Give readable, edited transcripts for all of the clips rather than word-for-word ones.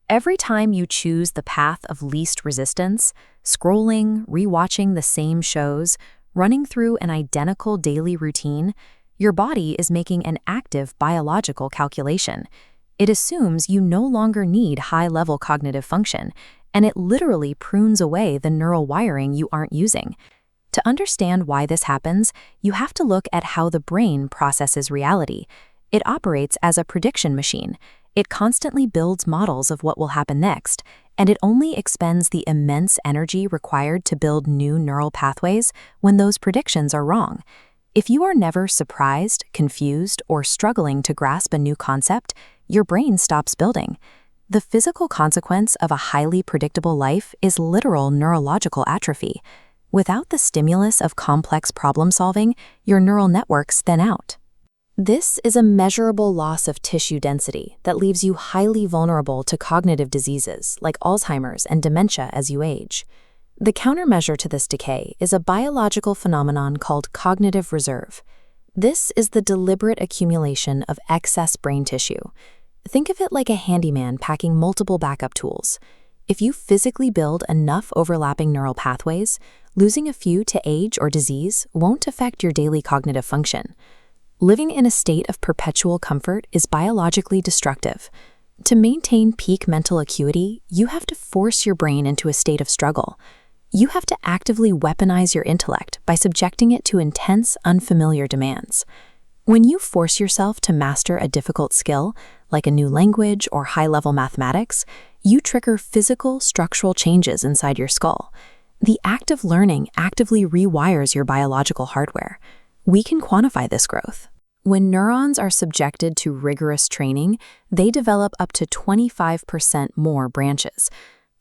Every time you choose the path of least resistance, scrolling, rewatching the same shows, running through an identical daily routine, your body is making an active biological calculation. It assumes you no longer need high-level cognitive function, and it literally prunes away the neural wiring you aren't using. To understand why this happens, you have to look at how the brain processes reality. It operates as a prediction machine. It constantly builds models of what will happen next, and it only expends the immense energy required to build new neural pathways when those predictions are wrong. If you are never surprised, confused, or struggling to grasp a new concept, your brain stops building. The physical consequence of a highly predictable life is literal neurological atrophy. Without the stimulus of complex problem-solving, your neural networks thin out. This is a measurable loss of tissue density that leaves you highly vulnerable to cognitive diseases like Alzheimer's and dementia as you age. The countermeasure to this decay is a biological phenomenon called cognitive reserve. This is the deliberate accumulation of excess brain tissue. Think of it like a handyman packing multiple backup tools. If you physically build enough overlapping neural pathways, losing a few to age or disease won't affect your daily cognitive function. Living in a state of perpetual comfort is biologically destructive. To maintain peak mental acuity, you have to force your brain into a state of struggle. You have to actively weaponize your intellect by subjecting it to intense, unfamiliar demands. When you force yourself to master a difficult skill, like a new language or high-level mathematics, you trigger physical, structural changes inside your skull. The act of learning actively rewires your biological hardware. We can quantify this growth. When neurons are subjected to rigorous training, they develop up to 25% more branches.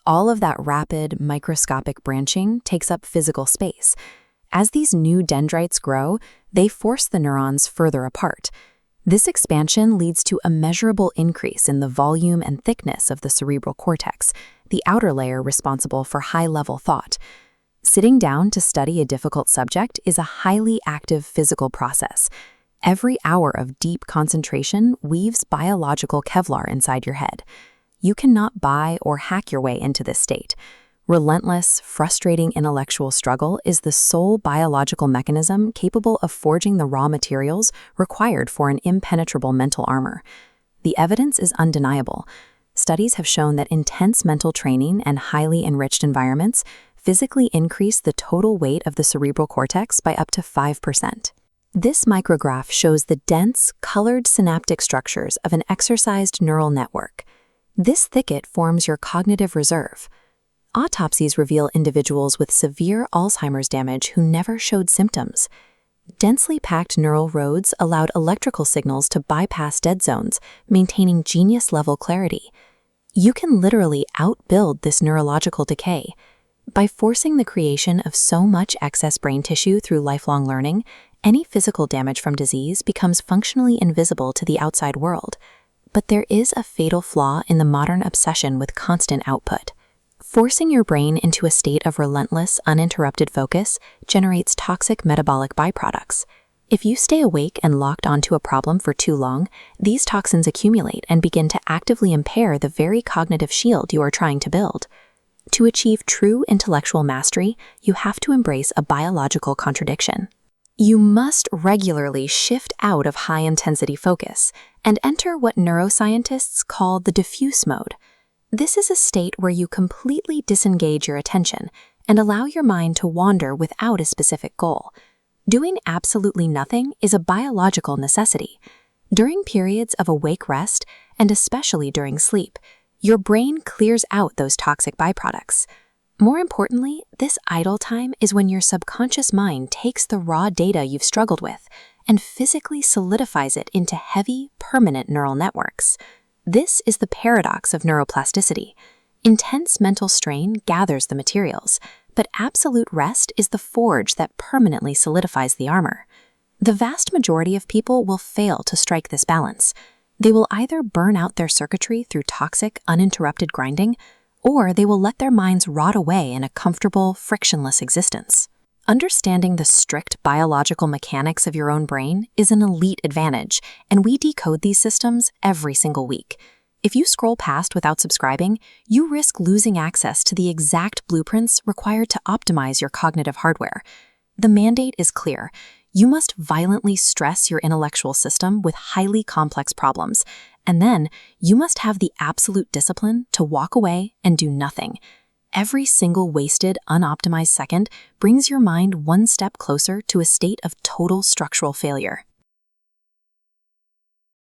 All of that rapid, microscopic branching takes up physical space. As these new dendrites grow, they force the neurons further apart. This expansion leads to a measurable increase in the volume and thickness of the cerebral cortex, the outer layer responsible for high-level thought. Sitting down to study a difficult subject is a highly active physical process. Every hour of deep concentration weaves biological Kevlar inside your head. You cannot buy or hack your way into this state. Relentless, frustrating intellectual struggle is the sole biological mechanism capable of forging the raw materials required for an impenetrable mental armor. The evidence is undeniable. Studies have shown that intense mental training and highly enriched environments physically increase the total weight of the cerebral cortex by up to 5%. This micrograph shows the dense, colored synaptic structures of an exercised neural network. This thicket forms your cognitive reserve. Autopsies reveal individuals with severe Alzheimer's damage who never showed symptoms. Densely packed neural roads allowed electrical signals to bypass dead zones, maintaining genius-level clarity. You can literally outbuild this neurological decay. By forcing the creation of so much excess brain tissue through lifelong learning, any physical damage from disease becomes functionally invisible to the outside world. But there is a fatal flaw in the modern obsession with constant output. Forcing your brain into a state of relentless, uninterrupted focus generates toxic metabolic byproducts. If you stay awake and locked onto a problem for too long, these toxins accumulate and begin to actively impair the very cognitive shield you are trying to build. To achieve true intellectual mastery, you have to embrace a biological contradiction. You must regularly shift out of high-intensity focus and enter what neuroscientists call the diffuse mode. This is a state where you completely disengage your attention and allow your mind to wander without a specific goal. Doing absolutely nothing is a biological necessity. During periods of awake rest, and especially during sleep, your brain clears out those toxic byproducts. More importantly, this idle time is when your subconscious mind takes the raw data you've struggled with and physically solidifies it into heavy, permanent neural networks. This is the paradox of neuroplasticity. Intense mental strain gathers the materials, but absolute rest is the forge that permanently solidifies the armor. The vast majority of people will fail to strike this balance. They will either burn out their circuitry through toxic, uninterrupted grinding, or they will let their minds rot away in a comfortable, frictionless existence. Understanding the strict biological mechanics of your own brain is an elite advantage, and we decode these systems every single week. If you scroll past without subscribing, you risk losing access to the exact blueprints required to optimize your cognitive hardware. The mandate is clear. You must violently stress your intellectual system with highly complex problems, and then you must have the absolute discipline to walk away and do nothing. Every single wasted, unoptimized second brings your mind one step closer to a state of total structural failure.